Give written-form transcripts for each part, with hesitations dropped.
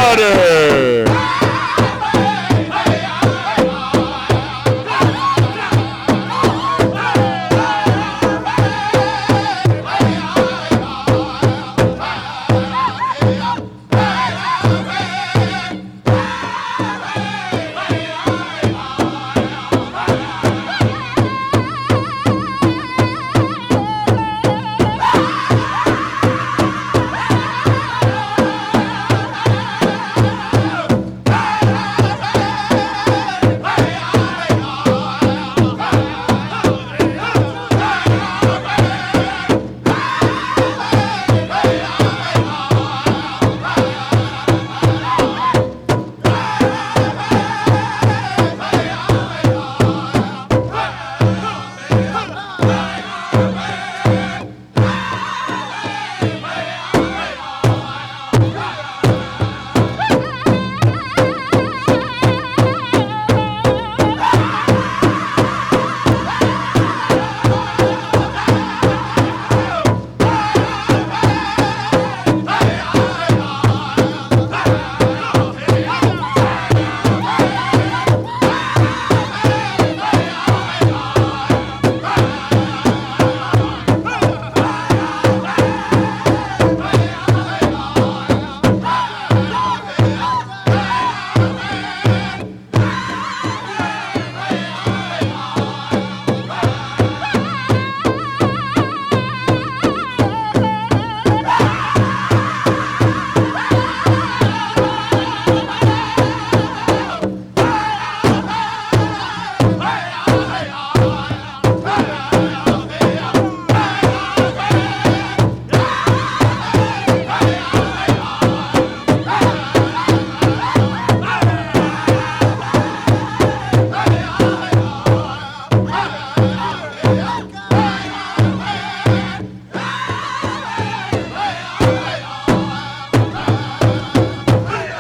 Otter.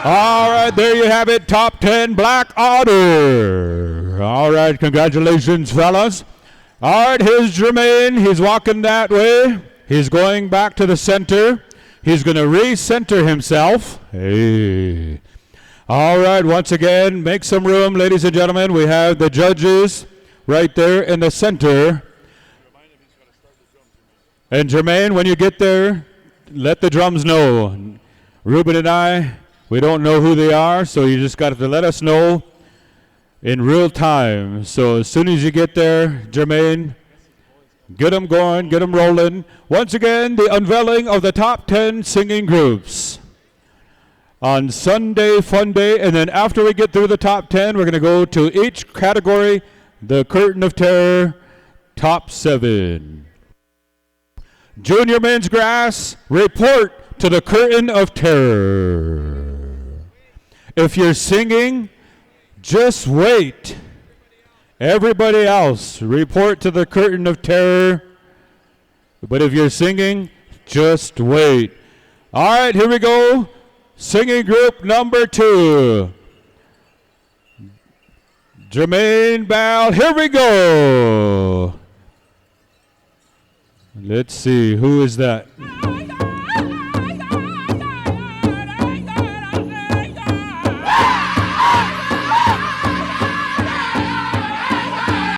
All right, there you have it, top 10 Black Otter. All right, congratulations, fellas. All right, here's Jermaine. He's walking that way. He's going back to the center. He's going to re-center himself. Hey. All right, once again, make some room, ladies and gentlemen. We have the judges right there in the center. And Jermaine, when you get there, let the drums know. Ruben and I, we don't know who they are, so you just got to let us know in real time. So as soon as you get there, Jermaine, get them going, get them rolling. Once again, the unveiling of the top 10 singing groups on Sunday Fun Day. And then after we get through the top 10, we're going to go to each category, the Curtain of Terror, top 7. Junior Men's Grass, report to the Curtain of Terror. If you're singing, just wait. Everybody else, report to the Curtain of Terror. But if you're singing, just wait. All right, here we go. Singing group number 2. Jermaine Bell, here we go. Let's see, who is that?